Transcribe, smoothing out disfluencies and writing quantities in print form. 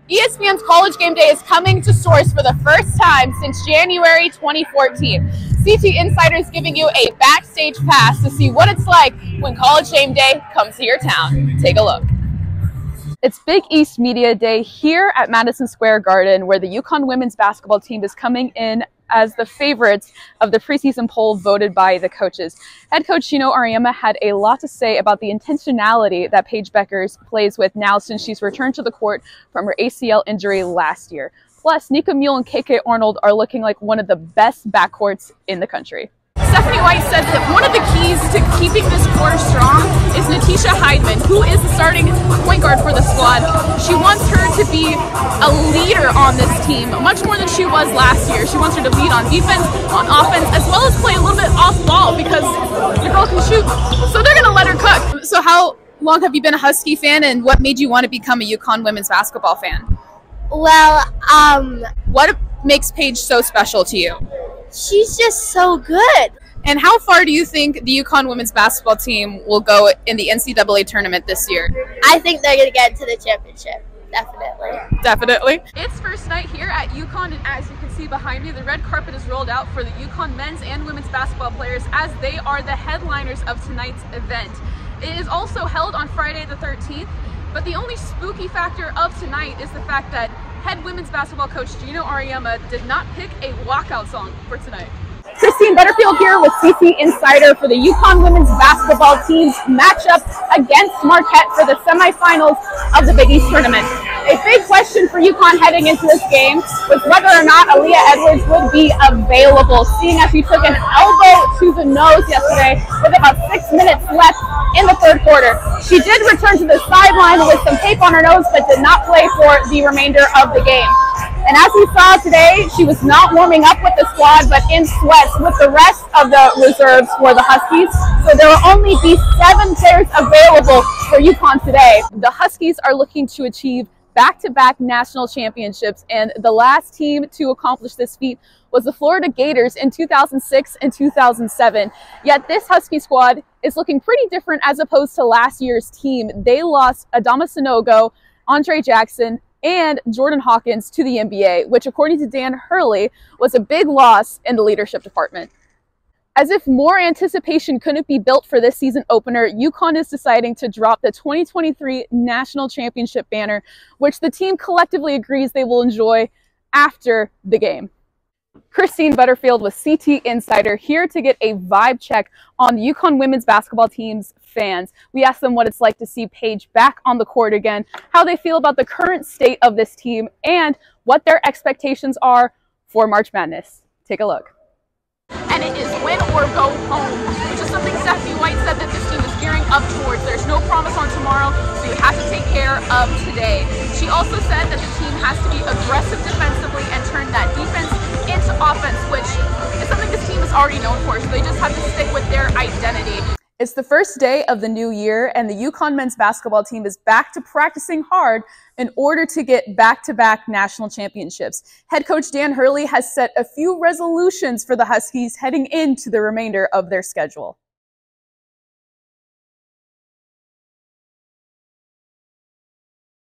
ESPN's College Game Day is coming to Source for the first time since January 2014. CT Insider is giving you a backstage pass to see what it's like when College Game Day comes to your town. Take a look. It's Big East Media Day here at Madison Square Garden, where the UConn women's basketball team is coming in as the favorites of the preseason poll voted by the coaches. Head coach Geno Auriemma had a lot to say about the intentionality that Paige Bueckers plays with now since she's returned to the court from her ACL injury last year. Plus, Nika Mule and KK Arnold are looking like one of the best backcourts in the country. Stephanie White said that one of the keys to keeping this core strong is Natisha Heidman, who is the starting point guard for the squad. She wants her to be a leader on this team, much more than she was last year. She wants her to lead on defense, on offense, as well as play a little bit off ball because the girl can shoot. So they're going to let her cook. So how long have you been a Husky fan, and what made you want to become a UConn women's basketball fan? Well, what makes Paige so special to you? she's just so good. And how far do you think the UConn women's basketball team will go in the NCAA tournament this year? I think they're going to get to the championship. Definitely. It's first night here at UConn, and as you can see behind me, the red carpet is rolled out for the UConn men's and women's basketball players as they are the headliners of tonight's event. It is also held on Friday the 13th, but the only spooky factor of tonight is the fact that head women's basketball coach Geno Auriemma did not pick a walkout song for tonight. Christine Butterfield here with CT Insider for the UConn women's basketball team's matchup against Marquette for the semifinals of the Big East tournament. A big question for UConn heading into this game was whether or not Aaliyah Edwards would be available, seeing as she took an elbow to the nose yesterday with about 6 minutes left in the third quarter. She did return to the sideline with some tape on her nose, but did not play for the remainder of the game. And as we saw today, she was not warming up with the squad, but in sweats with the rest of the reserves for the Huskies. So there will only be 7 players available for UConn today. The Huskies are looking to achieve back-to-back national championships, and the last team to accomplish this feat was the Florida Gators in 2006 and 2007. Yet this Husky squad is looking pretty different as opposed to last year's team. They lost Adama Sanogo, Andre Jackson, and Jordan Hawkins to the NBA, which according to Dan Hurley was a big loss in the leadership department. As if more anticipation couldn't be built for this season opener, UConn is deciding to drop the 2023 National Championship banner, which the team collectively agrees they will enjoy after the game. Christine Butterfield with CT Insider here to get a vibe check on the UConn women's basketball team's fans. We asked them what it's like to see Paige back on the court again, how they feel about the current state of this team, and what their expectations are for March Madness. Take a look. And it is win or go home, which is something Stephanie White said that this team is gearing up towards. There's no promise on tomorrow, so you have to take care of today. She also said that the team has to be aggressive defensively and turn that defense into offense, which is something this team is already known for, so they just have to stick with their identity. It's the first day of the new year, and the UConn men's basketball team is back to practicing hard in order to get back-to-back national championships. Head coach Dan Hurley has set a few resolutions for the Huskies heading into the remainder of their schedule.